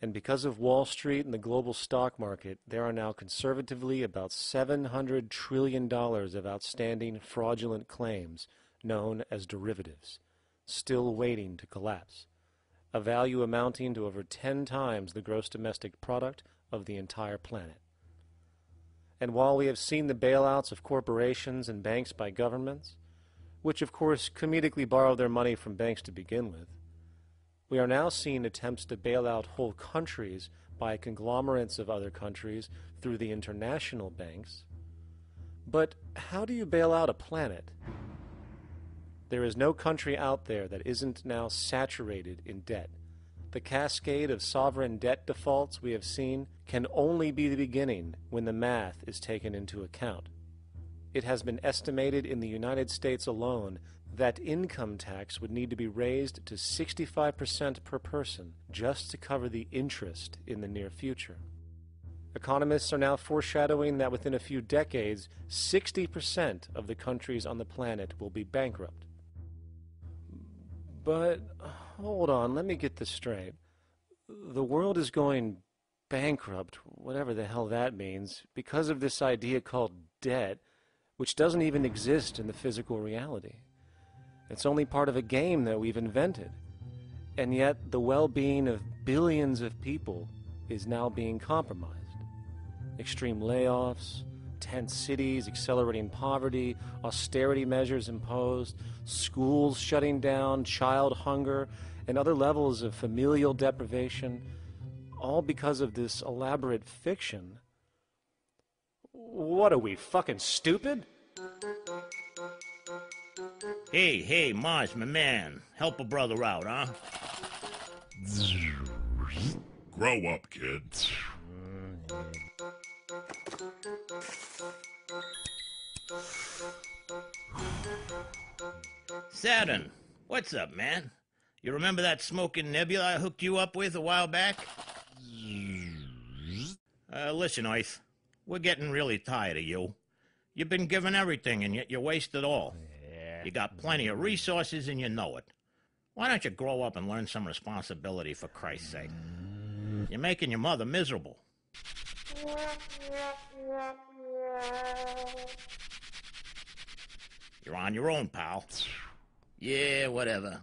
And because of Wall Street and the global stock market, there are now conservatively about $700 trillion of outstanding fraudulent claims known as derivatives, still waiting to collapse, a value amounting to over 10 times the gross domestic product of the entire planet. And while we have seen the bailouts of corporations and banks by governments, which of course comedically borrow their money from banks to begin with, we are now seeing attempts to bail out whole countries by conglomerates of other countries through the international banks. But how do you bail out a planet? There is no country out there that isn't now saturated in debt. The cascade of sovereign debt defaults we have seen can only be the beginning when the math is taken into account. It has been estimated in the United States alone that income tax would need to be raised to 65% per person just to cover the interest in the near future. Economists are now foreshadowing that within a few decades, 60% of the countries on the planet will be bankrupt. But hold on, let me get this straight. The world is going bankrupt, whatever the hell that means, because of this idea called debt, which doesn't even exist in the physical reality. It's only part of a game that we've invented. And yet the well-being of billions of people is now being compromised. Extreme layoffs, tent cities, accelerating poverty, austerity measures imposed, schools shutting down, child hunger, and other levels of familial deprivation, all because of this elaborate fiction. What are we, fucking stupid? Hey, Mars, my man. Help a brother out, huh? Grow up, kid. Saturn, what's up, man? You remember that smoking nebula I hooked you up with a while back? Listen, Earth, we're getting really tired of you. You've been given everything, and yet you waste it all. You got plenty of resources, and you know it. Why don't you grow up and learn some responsibility, for Christ's sake? You're making your mother miserable. You're on your own, pal. Yeah, whatever.